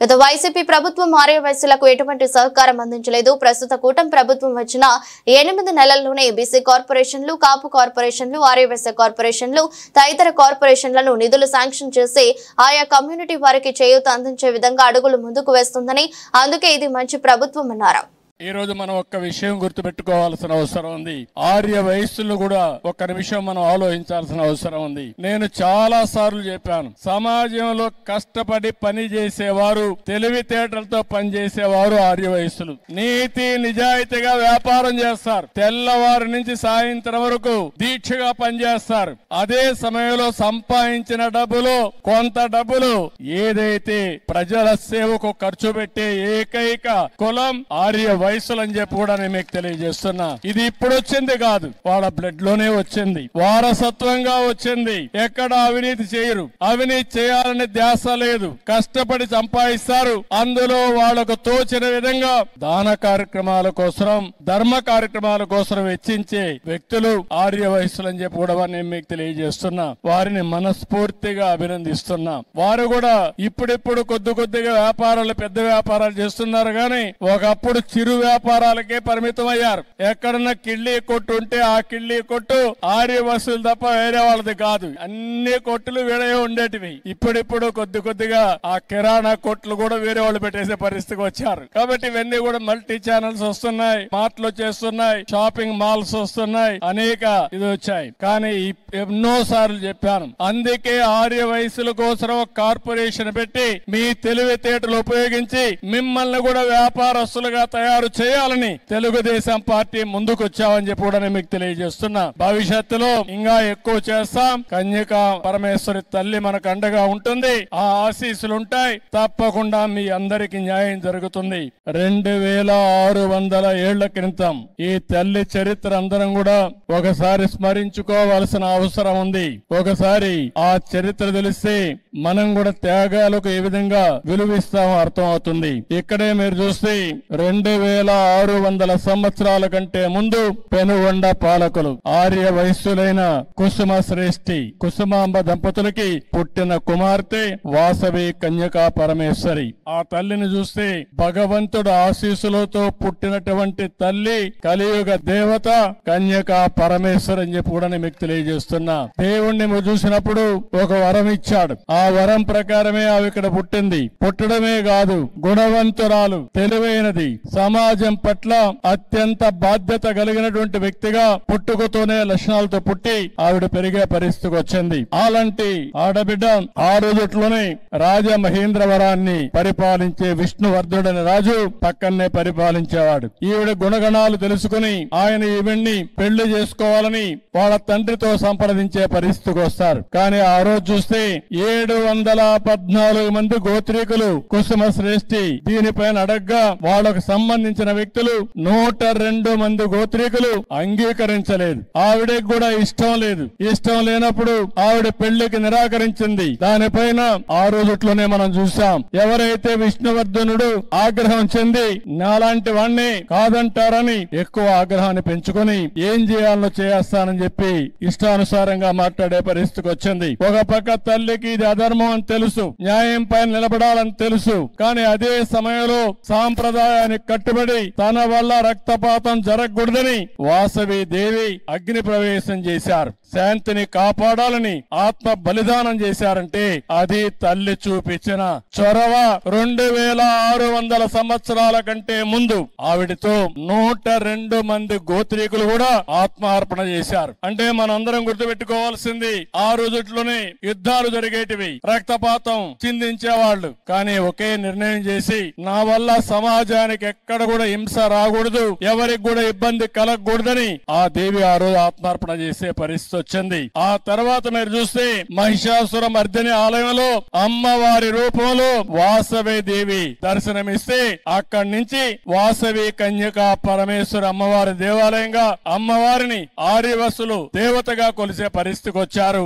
గత వైసీపీ ప్రభుత్వం ఆర్యవైశ్యులకు ఎటువంటి సహకారం అందించలేదు. ప్రస్తుత కూటమి ప్రభుత్వం వచ్చిన 8 నెలల్లోనే బీసీ కార్పొరేషన్లు, కాపు కార్పొరేషన్లు, ఆర్యవైశ్య కార్పొరేషన్లు, తదితర కార్పొరేషన్లను నిధులు శాంక్షన్ చేసి ఆయా కమ్యూనిటీ వారికి చేయూత అందించే విధంగా అడుగులు ముందుకు వేస్తుందని, అందుకే ఇది మంచి ప్రభుత్వం అన్నారు. ఈ రోజు మనం ఒక్క విషయం గుర్తుపెట్టుకోవాల్సిన అవసరం ఉంది. ఆర్య వయస్సులు కూడా ఒక్క నిమిషం మనం ఆలోచించాల్సిన అవసరం ఉంది. నేను చాలా సార్లు చెప్పాను, సమాజంలో కష్టపడి పని చేసేవారు, తెలివితేటలతో పనిచేసేవారు ఆర్య వయస్సులు. నీతి నిజాయితీగా వ్యాపారం చేస్తారు. తెల్లవారు నుంచి సాయంత్రం వరకు దీక్షగా పనిచేస్తారు. అదే సమయంలో సంపాదించిన డబ్బులు, కొంత డబ్బులు ఏదైతే ప్రజల సేవకు ఖర్చు పెట్టే ఏకైక కులం ఆర్య వయసులు అని చెప్పి కూడా నేను మీకు తెలియజేస్తున్నా. ఇది ఇప్పుడు వచ్చింది కాదు, వాళ్ళ బ్లడ్ లోనే వచ్చింది, వారసత్వంగా వచ్చింది. ఎక్కడ అవినీతి చేయరు, అవినీతి చేయాలని ధ్యాస లేదు, కష్టపడి సంపాదిస్తారు. అందులో వాళ్ళకు తోచిన విధంగా దాన కార్యక్రమాల కోసం, ధర్మ కార్యక్రమాల కోసం వెచ్చించే వ్యక్తులు ఆర్య వయసులు అని చెప్పి కూడా నేను మీకు తెలియజేస్తున్నా. వారిని మనస్ఫూర్తిగా అభినందిస్తున్నా. వారు కూడా ఇప్పుడిప్పుడు కొద్దిగా వ్యాపారాలు, పెద్ద వ్యాపారాలు చేస్తున్నారు. కానీ ఒకప్పుడు చిరు వ్యాపారాలకే పరిమితం అయ్యారు. ఎక్కడన్నా కిళ్ళీ కొట్టు ఉంటే ఆ కిళ్ళీ కొట్టు ఆర్య వసూలు తప్ప వేరే వాళ్ళది కాదు. అన్ని కొట్టులు వేరే ఉండేటివి. ఇప్పుడిప్పుడు కొద్దిగా ఆ కిరాణా కొట్లు కూడా వేరే వాళ్ళు పెట్టేసే పరిస్థితికి వచ్చారు. కాబట్టి ఇవన్నీ కూడా మల్టీ ఛానల్స్ వస్తున్నాయి, మార్ట్లు వచ్చేస్తున్నాయి, షాపింగ్ మాల్స్ వస్తున్నాయి, అనేక ఇది వచ్చాయి. కానీ ఎన్నో సార్లు చెప్పాను, అందుకే ఆర్య వయసుల కోసం ఒక కార్పొరేషన్ పెట్టి మీ తెలివితేటలు ఉపయోగించి మిమ్మల్ని కూడా వ్యాపారస్తులుగా తయారు చేయాలని తెలుగుదేశం పార్టీ ముందుకు వచ్చామని చెప్పి కూడా నేను మీకు తెలియజేస్తున్నా. భవిష్యత్తులో ఇంకా ఎక్కువ చేస్తాం. కన్యకా పరమేశ్వరి తల్లి మనకు అండగా ఉంటుంది. ఆ ఆశీస్సులు ఉంటాయి. తప్పకుండా మీ అందరికి న్యాయం జరుగుతుంది. 2600 ఏళ్ల క్రితం ఈ తల్లి చరిత్ర అందరం కూడా ఒకసారి స్మరించుకోవాల్సిన అవసరం ఉంది. ఒకసారి ఆ చరిత్ర తెలిస్తే మనం కూడా త్యాగాలకు ఏ విధంగా విలువిస్తామో అర్థం అవుతుంది. ఇక్కడే మీరు చూస్తే 2600 సంవత్సరాల కంటే ముందు పెనుగొండ పాలకులు ఆర్య వయస్సులైన కుసుమ శ్రేష్ఠి, కుసుమాంబ దంపతులకి పుట్టిన కుమార్తె వాసవి కన్యకా పరమేశ్వరి. ఆ తల్లిని చూస్తే భగవంతుడు ఆశీస్సులతో పుట్టినటువంటి తల్లి, కలియుగ దేవత కన్యకా పరమేశ్వరి అని చెప్పి కూడా మీకు తెలియజేస్తున్నా. దేవుణ్ణి చూసినప్పుడు ఒక వరం ఇచ్చాడు. ఆ వరం ప్రకారమే ఆమె ఇక్కడ పుట్టింది. పుట్టడమే కాదు, గుణవంతురాలు, తెలివైనది, సమాజం పట్ల అత్యంత బాధ్యత కలిగినటువంటి వ్యక్తిగా పుట్టుకతోనే లక్షణాలతో పుట్టి ఆవిడ పెరిగే పరిస్థితికి వచ్చింది. అలాంటి ఆడబిడ్డ ఆ రోజుట్లోనే రాజమహేంద్రవరాన్ని పరిపాలించే విష్ణువర్ధుడని రాజు పక్కనే పరిపాలించేవాడు. ఈవిడ గుణగణాలు తెలుసుకుని ఆయన ఈవిడ్ని పెళ్లి చేసుకోవాలని వాళ్ళ తండ్రితో సంప్రదించే పరిస్థితికి వస్తారు. కానీ ఆ రోజు చూస్తే 714 మంది గోత్రీకులు కుసుమ శ్రేష్ఠి దీనిపైన అడగ్గా వాళ్ళకు సంబంధించిన వ్యక్తులు 102 మంది గోత్రీకులు అంగీకరించలేదు. ఆవిడకి కూడా ఇష్టం లేదు. ఇష్టం లేనప్పుడు ఆవిడ పెళ్లికి నిరాకరించింది. దానిపైన ఆ రోజుట్లోనే మనం చూసాం. ఎవరైతే విష్ణువర్ధనుడు ఆగ్రహం చెంది నాలాంటి వాణ్ణి కాదంటారని ఎక్కువ ఆగ్రహాన్ని పెంచుకొని ఏం చేయాలో చేస్తానని చెప్పి ఇష్టానుసారంగా మాట్లాడే పరిస్థితికి వచ్చింది. ఒక పక్క తల్లికి ఇది అధర్మం అని తెలుసు, న్యాయం పైన నిలబడాలని తెలుసు. కానీ అదే సమయంలో సాంప్రదాయానికి కట్టుబడి తన వల్ల రక్తపాతం జరగకూడదని వాసవి దేవి అగ్ని ప్రవేశం చేశారు. శాంతిని కాపాడాలని ఆత్మ బలిదానం చేశారంటే అది తల్లి చూపించిన చొరవ. 2600 సంవత్సరాల కంటే ముందు ఆవిడతో 102 మంది గోత్రీకులు కూడా ఆత్మార్పణ చేశారు. అంటే మనందరం గుర్తుపెట్టుకోవాల్సింది, ఆ రోజుట్లోనే యుద్ధాలు జరిగేటివి, రక్తపాతం చిందించేవాళ్లు. కానీ ఒకే నిర్ణయం చేసి నా వల్ల సమాజానికి ఎక్కడ కూడా హింస రాకూడదు, ఎవరికి కూడా ఇబ్బంది కలగకూడదని ఆ దేవి ఆ రోజు ఆత్మార్పణ చేసే పరిస్థితి వచ్చింది. ఆ తర్వాత మీరు చూస్తే మహిషాసుర మర్దిని ఆలయంలో అమ్మవారి రూపంలో వాసవి దేవి దర్శనమిస్తే అక్కడి నుంచి వాసవి కన్యకా పరమేశ్వర అమ్మవారి దేవాలయంగా అమ్మవారిని ఆర్యవసులు దేవతగా కొలిసే పరిస్థితికి వచ్చారు.